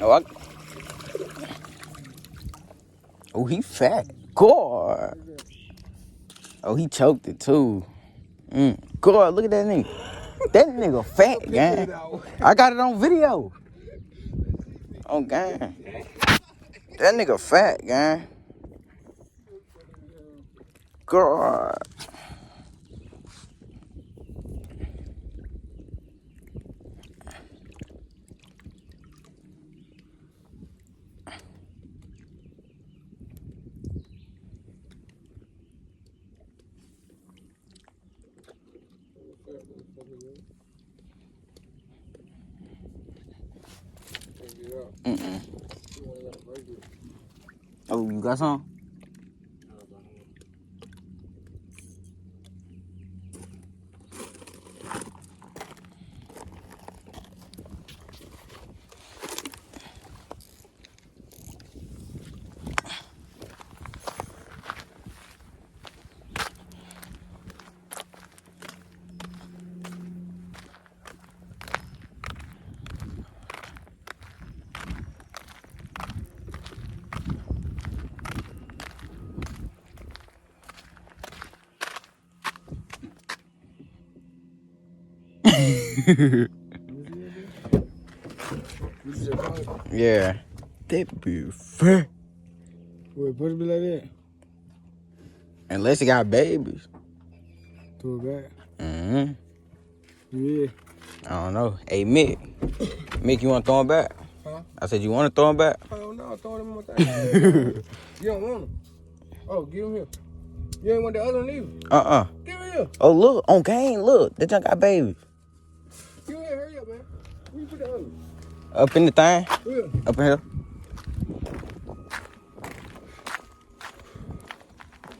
Oh, oh, he fat. God. Oh, he choked it too. God, look at that nigga. That nigga fat, gang. I got it on video. Oh, gang. That nigga fat, gang. God. Oh, you got some? Yeah. That be fat. Wait, supposed to be like that? Unless he got babies. Throw it back. Yeah. I don't know. Hey, Mick. Mick, you want to throw him back? Huh? I said, you want to throw him back? Oh, no, throw him in my thing. You don't want him. Oh, give him here. You ain't want the other one either? Give him here. Oh, look. On game, look. That junk got babies. Give him here. Hurry up, man. Where you put the other one? Up in the thing. Yeah. Up in here.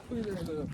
Put his ass up.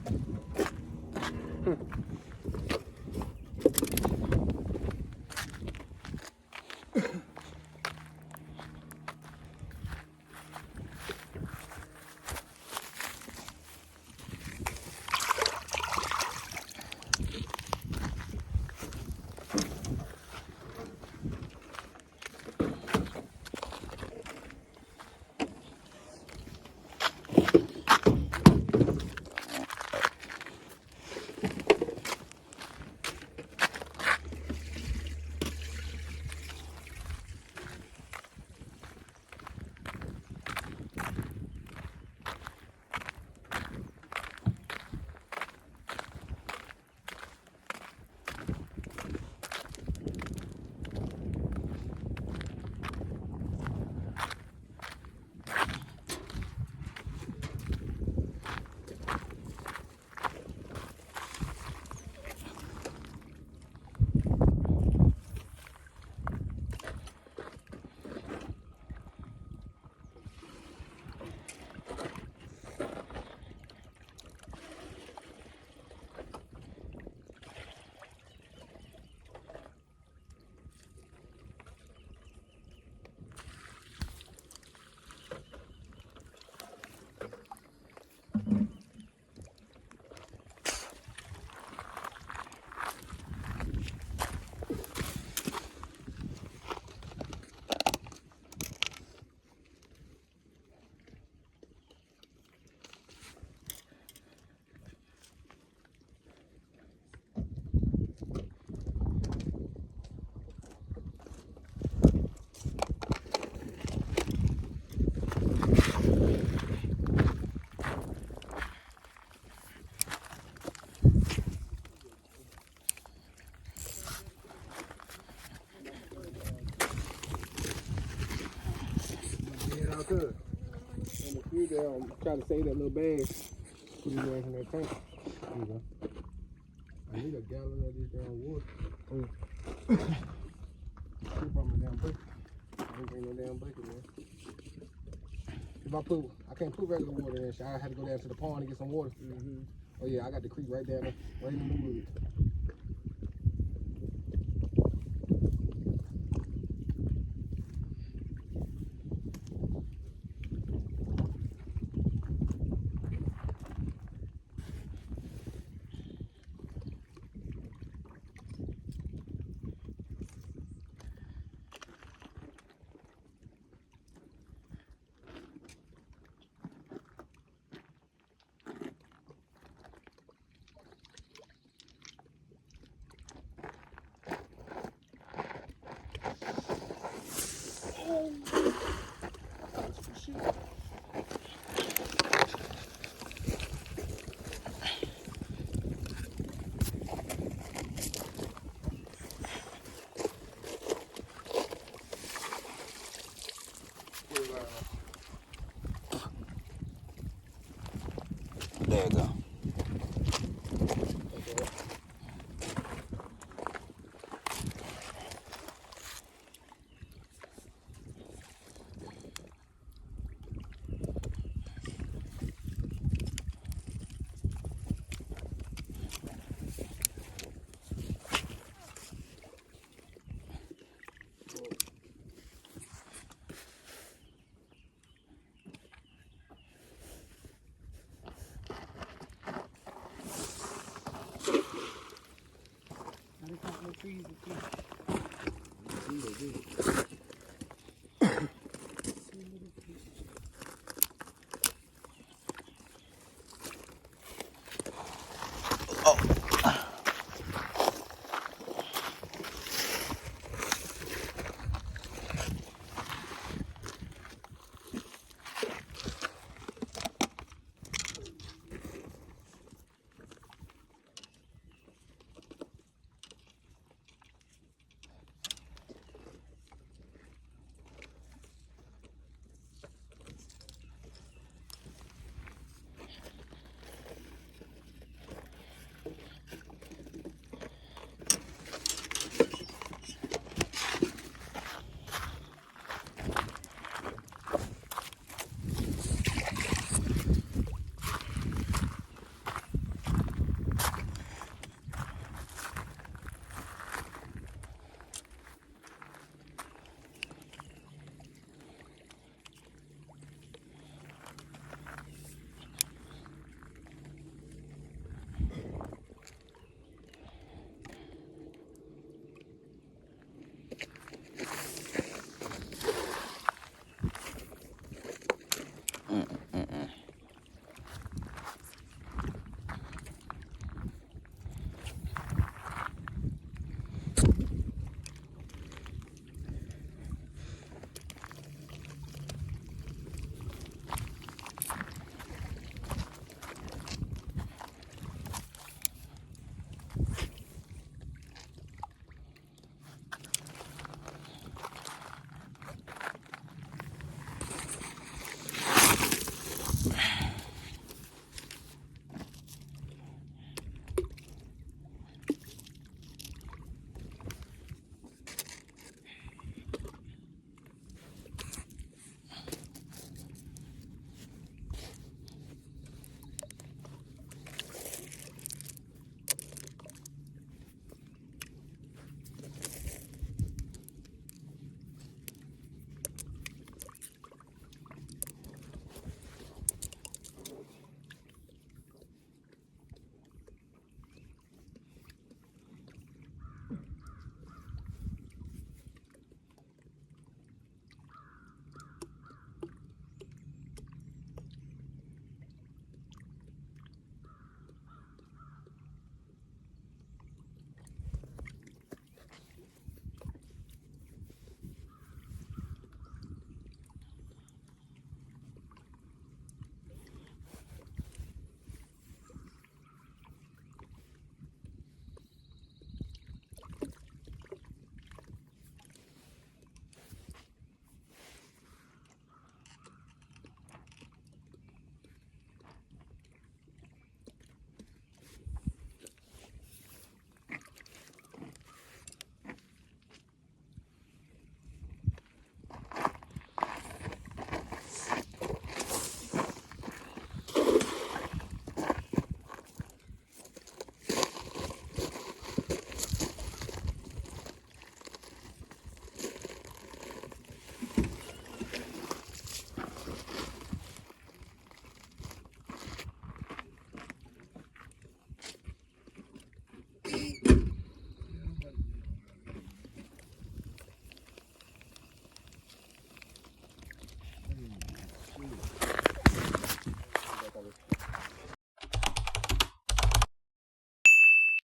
Good. And the few there, I'm trying to save that little bag. Put his ass in that tank. There you go. I need a gallon of this damn water. Keep on my damn bucket. I ain't bring no damn bucket, man. I can't put regular water in that shit. I had to go down to the pond and get some water. Oh yeah, I got the creek right down there, right in the woods. There you go.